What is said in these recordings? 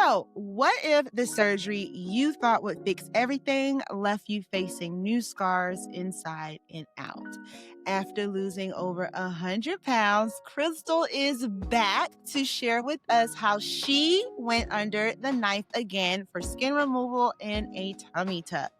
So, what if the surgery you thought would fix everything left you facing new scars inside and out? After losing over 100 pounds, Crystal is back to share with us how she went under the knife again for skin removal and a tummy tuck.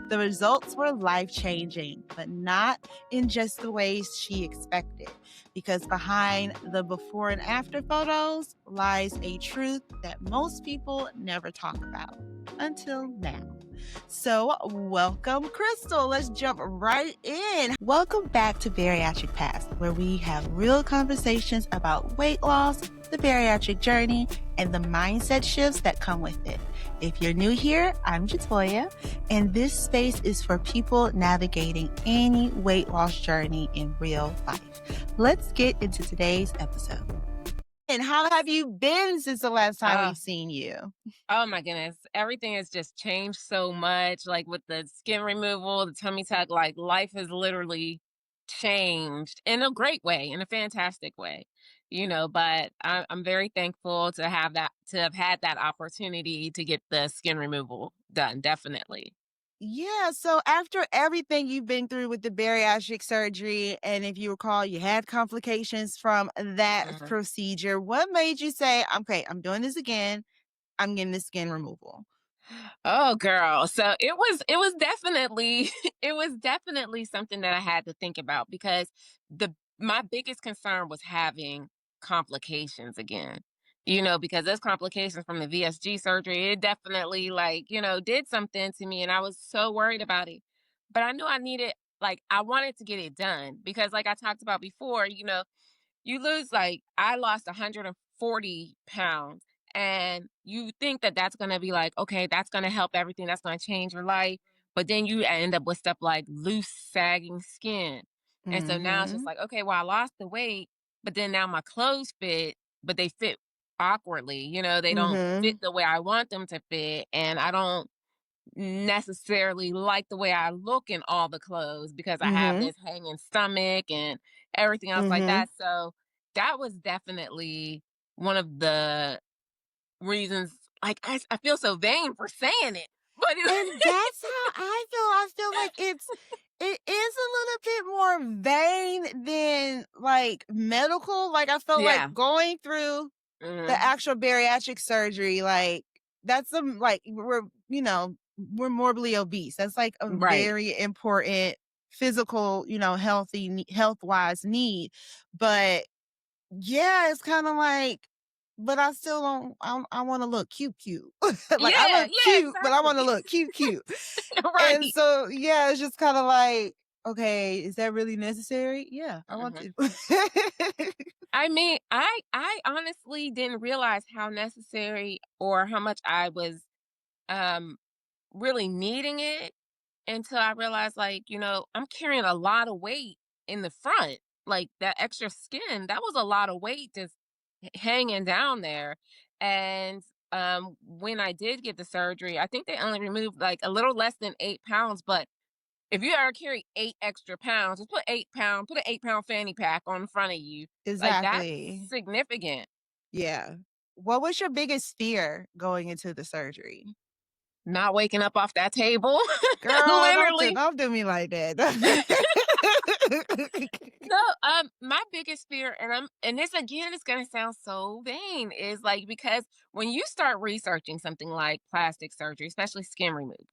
The results were life changing, but not in just the ways she expected. Because behind the before and after photos lies a truth that most people never talk about until now. So, welcome, Crystal. Let's jump right in. Welcome back to Bariatric Paths, where we have real conversations about weight loss, the bariatric journey, and the mindset shifts that come with it. If you're new here, I'm Jatoya, and this space is for people navigating any weight loss journey in real life. Let's get into today's episode. And how have you been since the last time we've seen you? Oh my goodness. Everything has just changed so much. Like with the skin removal, the tummy tuck, like life has literally changed in a great way, in a fantastic way. But I'm very thankful to have had that opportunity to get the skin removal done, definitely. Yeah, so after everything you've been through with the bariatric surgery, and if you recall, you had complications from that Mhm. procedure, what made you say, okay, I'm doing this again, I'm getting the skin removal? Oh girl. So it was definitely it was definitely something that I had to think about because the my biggest concern was having complications again. Because those complications from the VSG surgery, it definitely did something to me and I was so worried about it. But I knew I wanted to get it done because like I talked about before, you lose I lost 140 pounds and you think that that's going to be like, okay, that's going to help everything. That's going to change your life. But then you end up with stuff like loose, sagging skin. And so now it's just Mm-hmm. like, okay, well, I lost the weight, but then now my clothes fit, but they fit awkwardly. They don't fit Mm-hmm. the way I want them to fit. And I don't necessarily like the way I look in all the clothes because I have Mm-hmm. this hanging stomach and everything else like Mm-hmm. that. So that was definitely one of the reasons. I feel so vain for saying it, but And that's how I feel. I feel like it is a little bit more vain than like medical. Like I felt like yeah. going through the Hmm. actual bariatric surgery, like that's some like we're morbidly obese. That's like a Right. very important physical, health wise need. But yeah, it's kind of like, but I still don't. I want to look cute, cute. Like I Yeah. look Yeah. cute, but I want to Exactly. look cute, cute. And Right. so yeah, it's just kind of like, okay, is that really necessary? Yeah, I want Hmm. to. I mean, I honestly didn't realize how necessary or how much I was um really needing it until I realized, I'm carrying a lot of weight in the front. Like that extra skin, that was a lot of weight just hanging down there. And when I did get the surgery, I think they only removed like a little less than 8 pounds. But if you ever carry 8 extra pounds, just put an 8 pound fanny pack on the front of you. Like that's Exactly. significant. Yeah. What was your biggest fear going into the surgery? Not waking up off that table, Girl, literally. don't do me like that. No, my biggest fear, and this again is gonna sound so vain, is like because when you start researching something like plastic surgery, especially skin removal,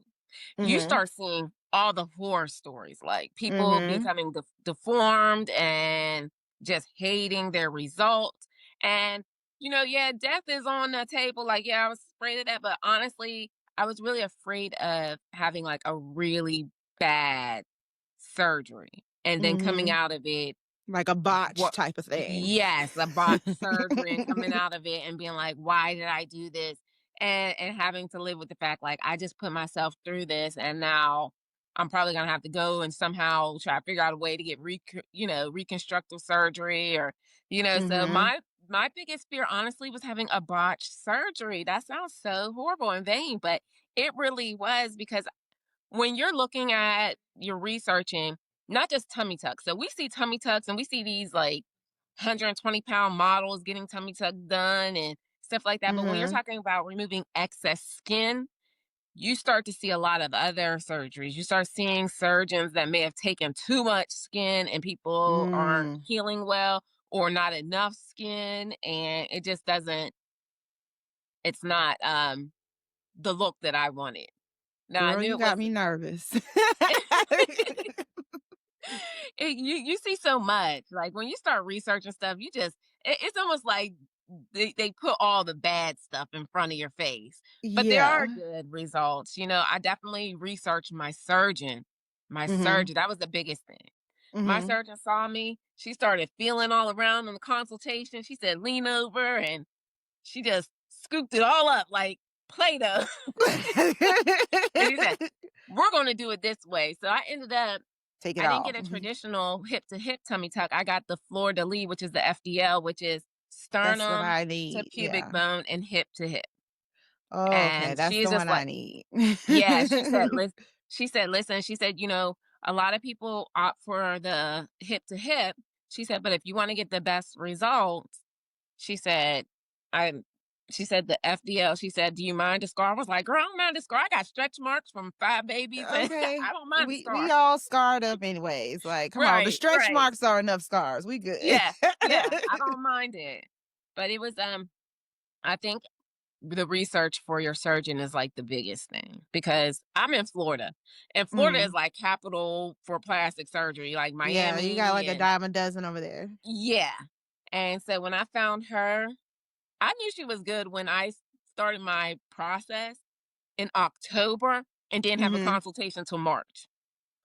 you Mhm. start seeing all the horror stories, like people Mhm. becoming deformed and just hating their results. And yeah, death is on the table. Like, yeah, I was afraid of that, but honestly, I was really afraid of having like a really bad surgery and then coming Mhm. out of it Like a botch what type of thing. yes, a botched surgery and coming out of it and being like, why did I do this? And having to live with the fact like I just put myself through this and now I'm probably gonna have to go and somehow try to figure out a way to get reconstructive surgery or so Mhm. my biggest fear honestly was having a botched surgery. That sounds so horrible and vain, but it really was because when you're looking at you're researching not just tummy tucks. So we see tummy tucks and we see these like 120-pound models getting tummy tucks done and stuff like that. But when you're Mhm. talking about removing excess skin, you start to see a lot of other surgeries. You start seeing surgeons that may have taken too much skin and people aren't Mm. healing well, or not enough skin, and it just doesn't, it's not the look that I wanted. Now I Girl, knew you it got was me nervous. you see so much. Like when you start researching stuff, it's almost like they put all the bad stuff in front of your face. But there are Yeah. good results. I definitely researched my surgeon. My Mhm. surgeon, that was the biggest thing. My Mhm. surgeon saw me. She started feeling all around in the consultation. She said, lean over, and she just scooped it all up like Play-Doh. And he said, we're going to do it this way. So Take it I didn't off. get a Mhm. traditional hip to hip tummy tuck. I got the fleur de lis, which is the FDL, which is That's what sternum I to need. pubic Yeah. bone and hip to hip. Okay, And that's she's the just one I like, need. yeah, listen, she said, a lot of people opt for the hip to hip. She said, but if you want to get the best results, she said, I she said the FDL, she said, "Do you mind the scar?" I was like, "Girl, I don't mind the scar. I got stretch marks from 5 babies and Okay. I don't mind the We scar." all scarred up anyways. Like, come on, the Right, stretch right. marks are enough scars. We good. Yeah, yeah, I don't mind it. But it was, I think the research for your surgeon is like the biggest thing, because I'm in Florida, and Florida is Mm. like capital for plastic surgery, like Yeah, you got Miami, like a and dime a dozen over there. yeah. And so when I found her, I knew she was good when started my process in October and didn't have a Mhm. consultation till March.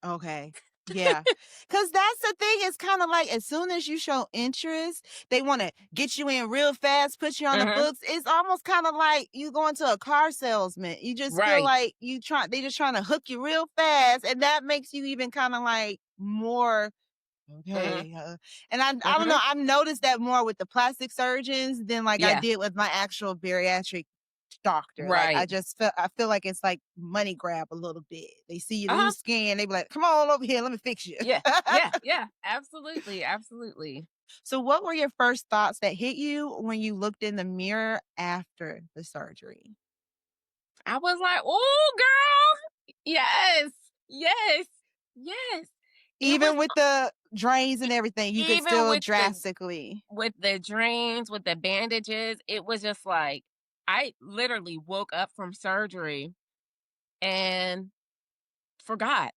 Okay. Yeah. Cause that's the thing. It's kind of like as soon as you show interest, they want to get you in real fast, put you on the Mhm. books. It's almost kind of like you going to a car salesman. You just feel Right. like they just trying to hook you real fast. And that makes you even kind of like more Mhm. okay. And I don't know. Mhm. I've noticed that more with the plastic surgeons than like I Yeah. did with my actual bariatric doctor. Like Right. I feel like it's like money grab a little bit. They see you Uh-huh. lose skin, they be like, "Come on over here, let me fix you." Yeah. Yeah. Yeah. Absolutely. Absolutely. So what were your first thoughts that hit you when you looked in the mirror after the surgery? I was like, "Oh, girl. Yes. Yes. Yes." It was Even with the drains e and everything, you could even still drastically. with the drains, with the bandages, it was just like I literally woke up from surgery and forgot,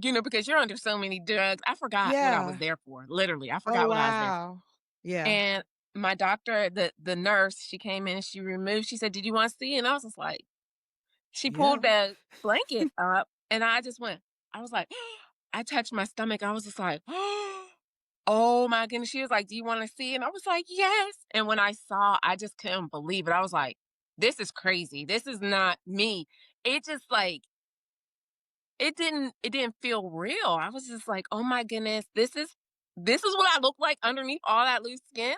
because you're under so many drugs. I forgot what I was Yeah. there for. Literally, I Oh, forgot what I was there for. wow. Yeah. And my doctor, the nurse, she came in and she said, "Did you want to see?" And I was just like, she pulled Yeah. the blanket up and I was like, I touched my stomach. I was just like, oh my goodness. She was like, "Do you want to see?" And I was like, "Yes." And when I saw, I just couldn't believe it. I was like, this is crazy. This is not me. It just like, it didn't feel real. I was just like, "Oh my goodness, this is what I look like underneath all that loose skin?"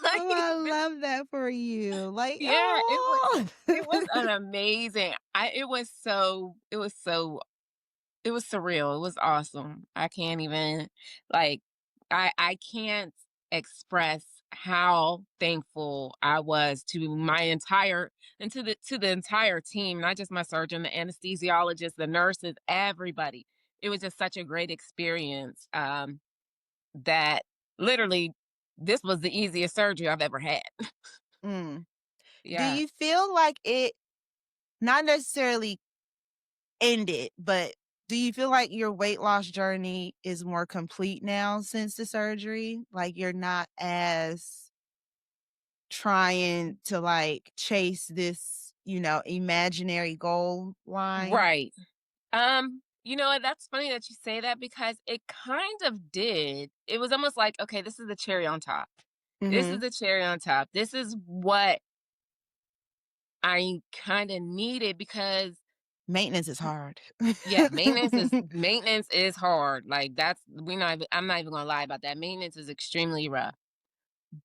Like Oh, I this love that for you. Like, yeah, oh. it was an amazing. I it was surreal. It was awesome. I can't even like I can't express how thankful I was to my entire and to the entire team, not just my surgeon, the anesthesiologist, the nurses, everybody. It was just such a great experience. That literally this was the easiest surgery I've ever had. Mm. Do Yeah. you feel like it not necessarily ended, but do you feel like your weight loss journey is more complete now since the surgery? Like you're not as trying to like chase this, imaginary goal line? Right. What? That's funny that you say that because it kind of did. It was almost like, okay, this is the cherry on top. This is Mhm. the cherry on top. This is what I kind of needed because Maintenance is hard. yeah, maintenance is hard. Like I'm not even gonna lie about that. Maintenance is extremely rough.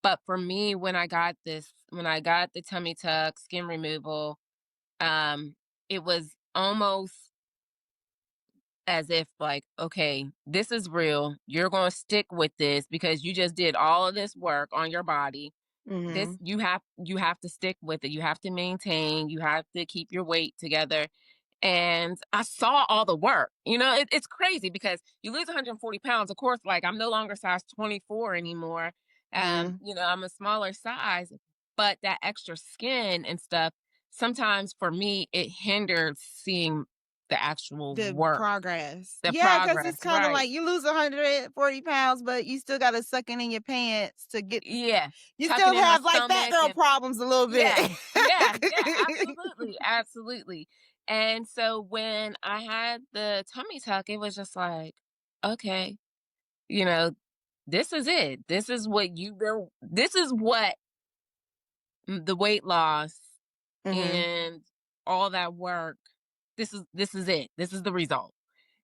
But for me, when I got the tummy tuck, skin removal, it was almost as if like, okay, this is real. You're going to stick with this because you just did all of this work on your body. This Mhm. you have to stick with it. You have to maintain, you have to keep your weight together. And I saw all the work. It's crazy because you lose 140 pounds. Of course, like I'm no longer size 24 anymore. Mhm. I'm a smaller size, but that extra skin and stuff, sometimes for me, it hindered seeing the actual The work, progress. the Yeah, because it's progress. kinda Right. like you lose 140 pounds, but you still gotta suck it in your pants to get Yeah. you Tucking still in my have, like, fat stomach girl and problems a little bit. yeah, yeah, yeah, absolutely, absolutely. And so when I had the tummy tuck, it was just like, okay, you know, this is it. This is what the weight loss Mhm. and all that work, this is it. This is the result.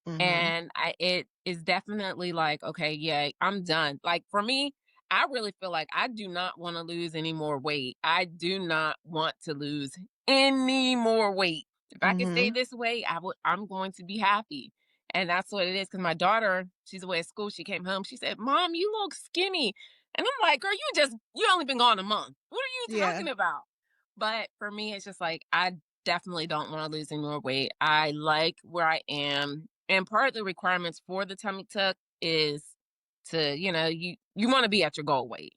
Mhm. And it is definitely like, okay, yeah, I'm done. Like for me, I really feel like I do not want to lose any more weight. I do not want to lose any more weight. If I could stay Mhm. this way, I'm going to be happy. And that's what it is. Cause my daughter, she's away at school. She came home. She said, Mom, you look skinny. And I'm like, girl, you only been gone a month. What are you Yeah. talking about? But for me, it's just like, I definitely don't want to lose any more weight. I like where I am. And part of the requirements for the tummy tuck is you want to be at your goal weight.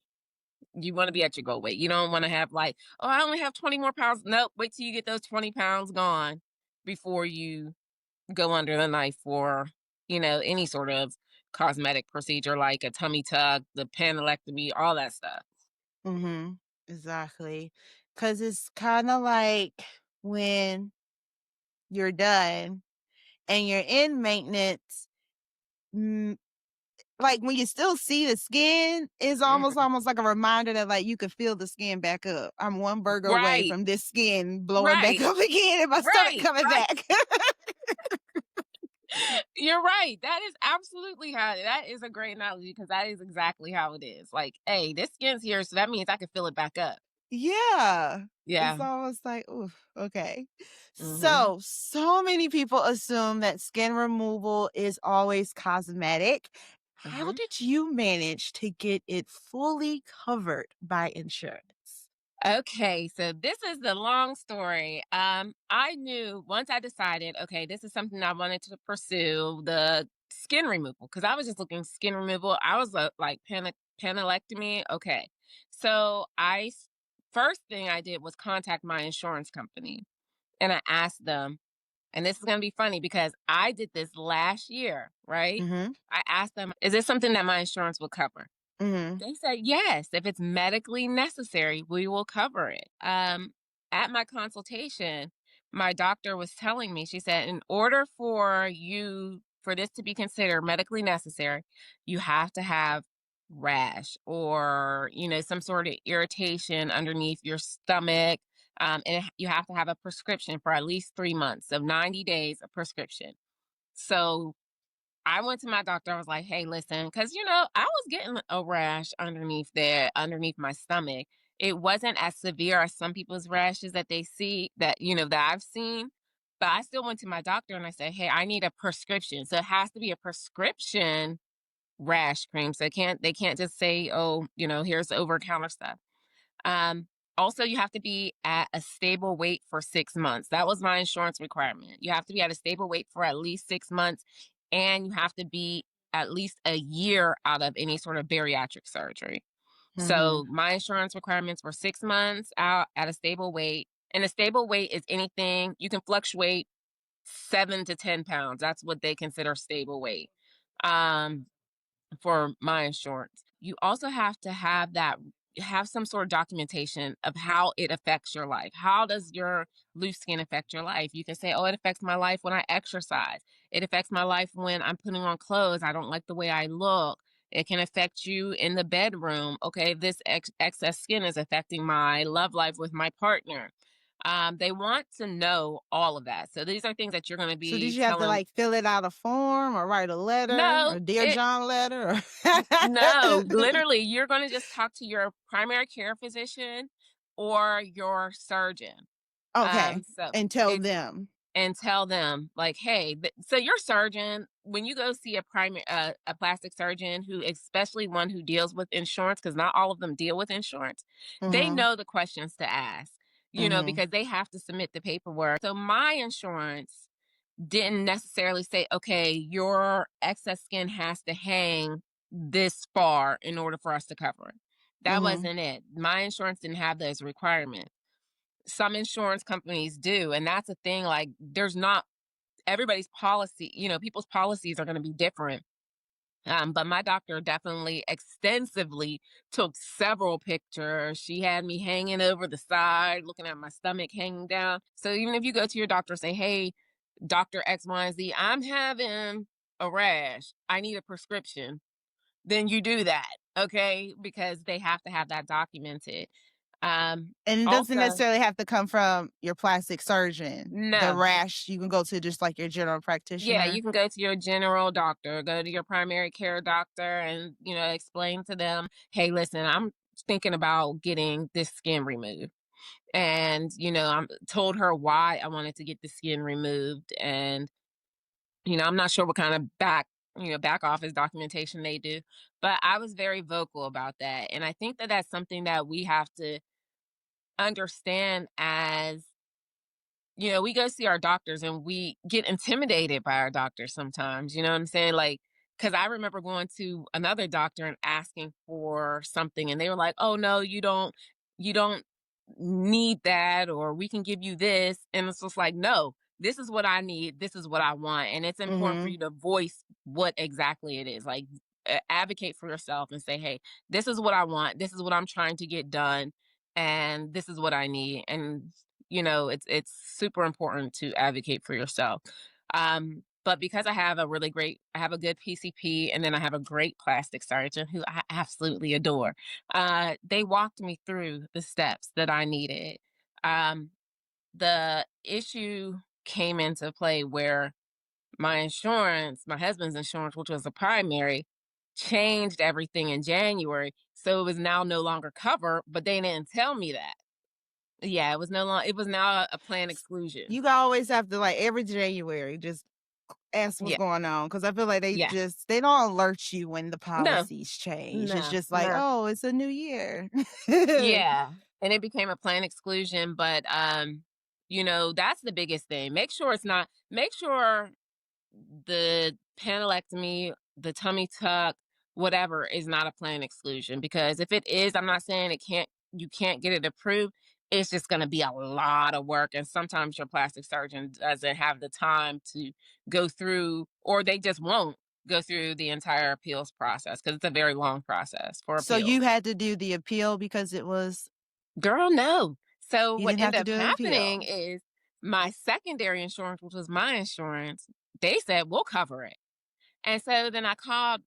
You want to be at your goal weight. You don't want to have like, oh, I only have 20 more pounds. Nope. Wait till you get those 20 pounds gone before you go under the knife for, any sort of cosmetic procedure like a tummy tuck, the panelectomy, all that stuff. Mhm. Exactly. Because it's kinda like when you're done and you're in maintenance, mm, like, when you still see the skin, it's Mhm. almost like a reminder that, like, you could feel the skin back up. I'm one burger away Right. from this skin blowing back Right. up again and my stomach Right. coming Right. back. You're right. That is absolutely that is a great analogy because that is exactly how it is. Like, hey, this skin's here, so that means I can fill it back up. Yeah. It's Yeah. almost like, "Ooh, okay." Hmm. So many people assume that skin removal is always cosmetic. How Hmm. did you manage to get it fully covered by insurance? Okay, so this is the long story. I knew once I decided, okay, this is something I wanted to pursue the skin removal because I was just looking skin removal. I was like panelectomy. Okay, so first thing I did was contact my insurance company and I asked them. And this is going to be funny because I did this last year, right? Mhm. I asked them, is this something that my insurance will cover? Mhm. They said, yes, if it's medically necessary, we will cover it. At my consultation, my doctor was telling me, she said, in order for this to be considered medically necessary, you have to have rash or, some sort of irritation underneath your stomach. You have to have a prescription for at least 3 months, so 90 days of prescription. So I went to my doctor. I was like, "Hey, listen, because I was getting a rash underneath there, underneath my stomach. It wasn't as severe as some people's rashes that they see that I've seen, but I still went to my doctor and I said, "Hey, I need a prescription." So it has to be a prescription rash cream. So they can't just say, "Oh, here's over counter stuff." Um, Also, you have to be at a stable weight for 6 months. That was my insurance requirement. You have to be at a stable weight for at least 6 months, and you have to be at least a year out of any sort of bariatric surgery. Mhm. So, my insurance requirements were 6 months out at a stable weight. And a stable weight is anything you can fluctuate 7 to 10 pounds. That's what they consider stable weight. Um, for my insurance. You also have to have some sort of documentation of how it affects your life. How does your loose skin affect your life? You can say, "Oh, it affects my life when I exercise. It affects my life when I'm putting on clothes. I don't like the way I look." It can affect you in the bedroom. Okay, this excess skin is affecting my love life with my partner. They want to know all of that. So these are things that you're going to So did be you have to, telling. like, fill it out a form or write a letter No, or Dear John letter no, or literally, you're gonna just talk to your primary care physician or your surgeon. Okay, So and tell it's them. and tell them like, hey, so your surgeon when you go see a plastic surgeon, who especially one who deals with insurance, because not all of them deal with insurance, they Mhm. know the questions to ask, Mhm. because they have to submit the paperwork. So my insurance didn't necessarily say, okay, your excess skin has to hang this far in order for us to cover it. That Mhm. wasn't it. My insurance didn't have those requirements. Some insurance companies do. And that's a thing. Like, there's not everybody's policy, people's policies are going to be different. But my doctor definitely extensively took several pictures. She had me hanging over the side, looking at my stomach hanging down. So even if you go to your doctor and say, hey, Dr. X, Y, and Z, I'm having a rash, I need a prescription, then you do that, okay? Because they have to have that documented. And it doesn't Also, necessarily have to come from your plastic surgeon. The no. rash, you can go to just like your general Yeah, practitioner. you can go to your general doctor, go to your primary care doctor and, explain to them, hey, listen, I'm thinking about getting this skin removed. And, I'm told her why I wanted to get the skin removed. And, I'm not sure what kind of back office documentation they do, but I was very vocal about that. And I think that that's something that we have to understand as we go see our doctors and we get intimidated by our doctors sometimes, you know what I'm saying? Like, because I remember going to another doctor and asking for something, and they were like, oh, no, you don't need that, or we can give you this. And it's just like, no, this is what I need. This is what I want. And it's important for Mhm. you to voice what exactly it is. Like, advocate for yourself and say, hey, this is what I want. This is what I'm trying to get done. And this is what I need. And it's super important to advocate for yourself. But because I have a good PCP, and then I have a great plastic surgeon who I absolutely adore. They walked me through the steps that I needed. Um, the issue came into play where my husband's insurance, which was a primary, changed everything in January. So it was now no longer covered, but they didn't tell me that. Yeah, it was now a planned exclusion. You always have to, like, every January, just ask what's Yeah. going on because I feel like Yeah. they don't alert you when the No. policies change. It's No. just like, No. "Oh, it's a new year." Yeah. And it became a planned exclusion, but that's the biggest thing. Make sure the panelectomy, the tummy tuck, whatever is not a planned exclusion, because if it is, I'm not saying you can't get it approved. It's just going to be a lot of work, and sometimes your plastic surgeon doesn't have the time to go through, or they just won't go through the entire appeals process, because it's a very long process for So you appeals. had to do the appeal because Girl, no. So you what didn't have ended to up do an happening appeal? is my secondary insurance, which was my insurance, they said we'll cover it. And so then I called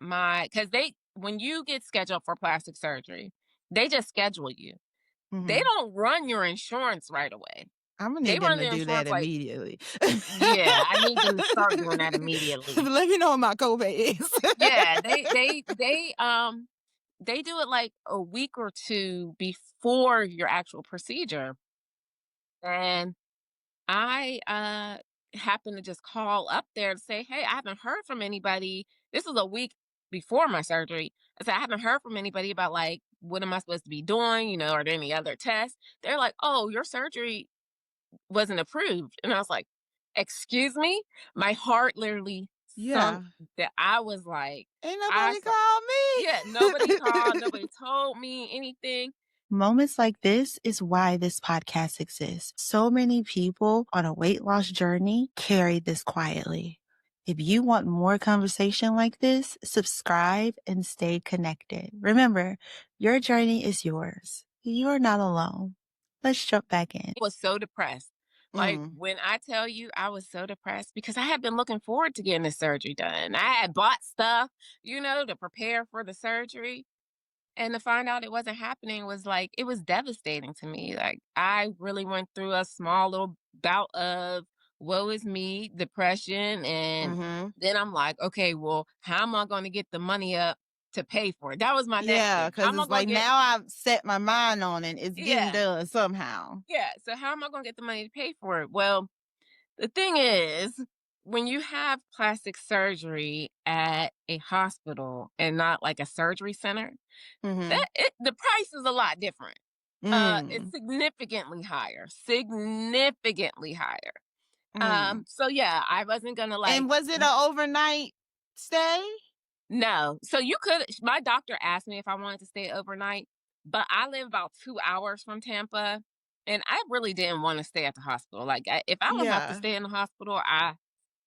my, because they when you get scheduled for plastic surgery, they just schedule you. They Mhm. don't run your insurance right away. Imma They need them run to their do that insurance like, immediately. yeah, I need them to start doing that immediately. Let me know what my copay is. Yeah, they do it like a week or two before your actual procedure. And I happened to just call up there to say, hey, I haven't heard from anybody. This was a week before my surgery. I said, I haven't heard from anybody about, like, what am I supposed to be doing? Are there any other tests? They're like, oh, your surgery wasn't approved. And I was like, excuse me? My heart literally sunk, Yeah. that I was like, Ain't I nobody saw, called yeah, nobody called, me. nobody told me anything. Moments like this is why this podcast exists. So many people on a weight loss journey carry this quietly. If you want more conversation like this, subscribe and stay connected. Remember, your journey is yours. You're not alone. Let's jump back in. Was so depressed. Like, Mm, when I tell you I was so depressed, because I had been looking forward to getting the surgery done. I had bought stuff, to prepare for the surgery. And to find out it wasn't happening was like, it was devastating to me. Like, I really went through a small little bout of woe is me, depression. And mm-hmm. then I'm like, okay, well, how am I going to get the money up to pay for it? That was my next Yeah, thing. How because am I it's going like to get, now I've set my mind on it. It's getting yeah. done somehow. Yeah. So how am I going to get the money to pay for it? Well, the thing is, when you have plastic surgery at a hospital and not like a surgery center, Mhm. the price is a lot different. It's Mm. significantly higher. Mm. So yeah, I wasn't gonna like And was it an overnight stay? no. So you could my doctor asked me if I wanted to stay overnight, but I live about 2 hours from Tampa, and I really didn't wanna stay at the hospital. Like, if I don't have to Yeah. stay in the hospital, I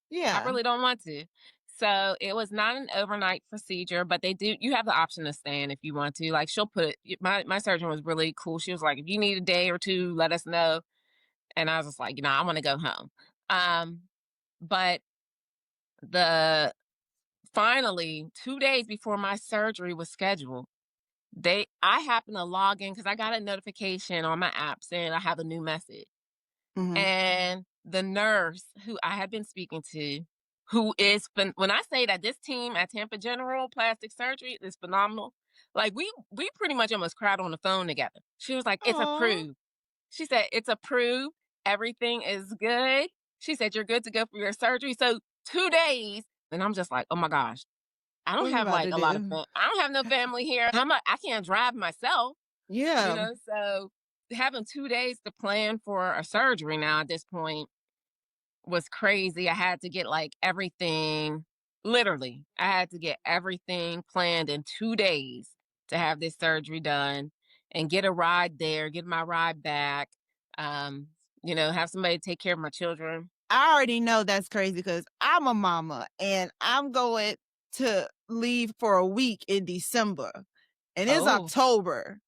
Yeah. really don't want to. So, it was not an overnight procedure, but they do you have the option to stay in if you want to. Like, she'll put my surgeon was really cool. She was like, "If you need a day or 2, let us know." And I was just like, I wanna go home." Um, but the finally, 2 days before my surgery was scheduled, I happened to log in because I got a notification on my app saying I have a new message. Mhm. And the nurse who I had been speaking to, who is when I say that this team at Tampa General Plastic Surgery is phenomenal, like we pretty much almost cried on the phone together. She was like, "It's Aw. approved." She said, "It's approved. Everything is good." She said, "You're good to go for your surgery." So 2 days, and I'm just like, "Oh my gosh, I don't What you have about like to a lot of do? I don't have no family here. I can't drive myself, Yeah. so having 2 days to plan for a surgery now at this point was crazy. I had to get like everything, literally, I had to get everything planned in 2 days to have this surgery done and get a ride there, get my ride back, um, have somebody take care of my children. I already know that's crazy because 'cause I'm a mama and I'm going to leave for a week in December, and it's Oh, October,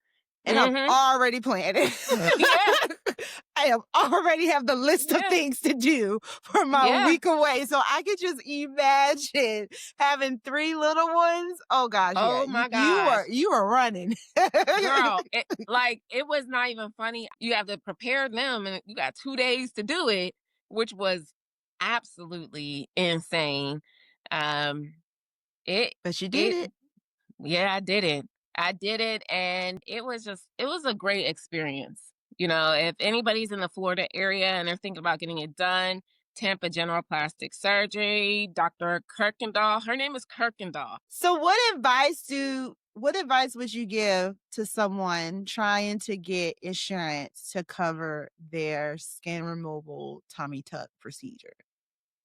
and I'm mm-hmm. already planning. Yeah, I am already have the list of yeah, things to do for my yeah. week away, so I could just imagine having 3 little ones. Oh gosh, yeah, Oh you my you gosh. were you were running. Girl, it was not even funny. You have to prepare them and you got 2 days to do it, which was absolutely insane. Um, it But you did it it. yeah, I did it. I did it and it was a great experience. If anybody's in the Florida area and they're thinking about getting it done, Tampa General Plastic Surgery, Dr. Kirkendall, her name is Kirkendall. So what advice would you give to someone trying to get insurance to cover their skin removal tummy tuck procedure?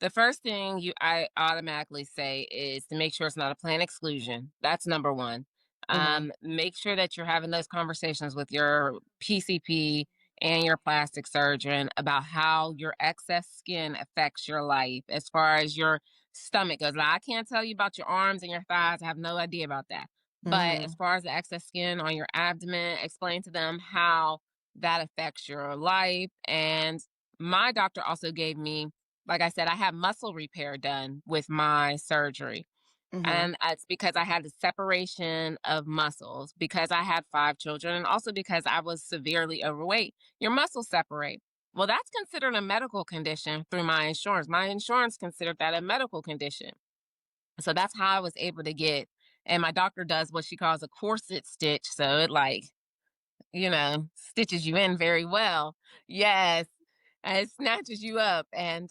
The first thing I automatically say is to make sure it's not a plan exclusion. That's number one. Mhm. Make sure that you're having those conversations with your PCP and your plastic surgeon about how your excess skin affects your life as far as your stomach goes. Now, I can't tell you about your arms and your thighs. I have no idea about that. But as Mhm. far as the excess skin on your abdomen, explain to them how that affects your life. And my doctor also gave me, like I said, I had muscle repair done with my surgery. Mhm. And it's because I had the separation of muscles, because I had 5 children, and also because I was severely overweight. Your muscles separate. Well, that's considered a medical condition through my insurance. My insurance considered that a medical condition. So that's how I was able to get. And my doctor does what she calls a corset stitch. So it like, stitches you in very well. Yes. And it snatches you up. And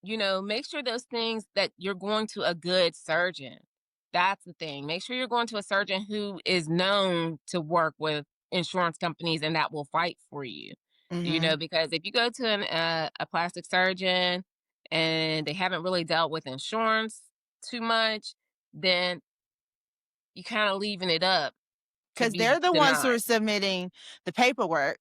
make sure those things that you're going to a good surgeon. That's the thing. Make sure you're going to a surgeon who is known to work with insurance companies and that will fight for you. Mhm. Because if you go to a plastic surgeon and they haven't really dealt with insurance too much, then you kind of leaving it up to 'Cause be they're the ones who denied. are submitting the paperwork.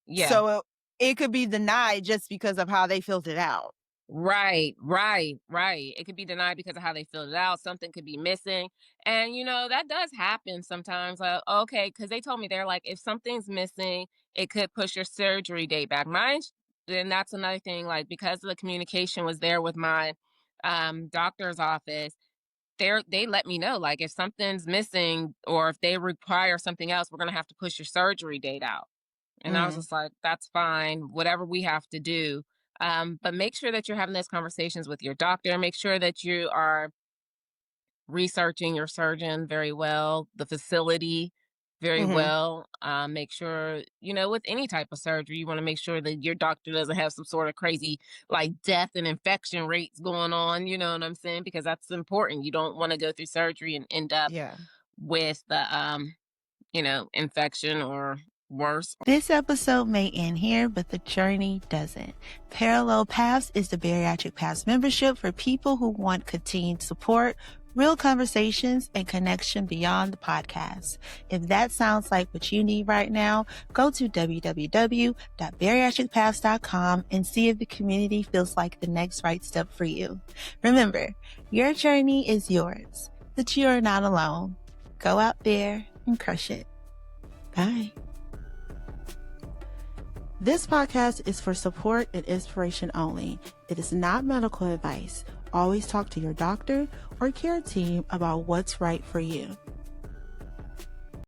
Yeah. So it could be denied just because of how they filled it out. Right, right, right. It could be denied because of how they filled it out. Something could be missing. And, that does happen sometimes. Okay, because they told me they're like, if something's missing, it could push your surgery date back. Then that's another thing. Like, because the communication was there with my doctor's office, they let me know, like, if something's missing or if they require something else, we're going to have to push your surgery date out. And I was Mhm. just like, that's fine, whatever we have to do. But make sure that you're having those conversations with your doctor. Make sure that you are researching your surgeon very well, the facility. very Hmm. well. Make sure, with any type of surgery, you want to make sure that your doctor doesn't have some sort of crazy like death and infection rates going on. You know what I'm saying? Because that's important. You don't want to go through surgery and end up Yeah. with the infection or worse. This episode may end here, but the journey doesn't. Parallel Paths is the Bariatric Paths membership for people who want continued support, real conversations, and connection beyond the podcast. If that sounds like what you need right now, go to www.bariatricpaths.com and see if the community feels like the next right step for you. Remember, your journey is yours, but you are not alone. Go out there and crush it. Bye. This podcast is for support and inspiration only. It is not medical advice. Always talk to your doctor or care team about what's right for you.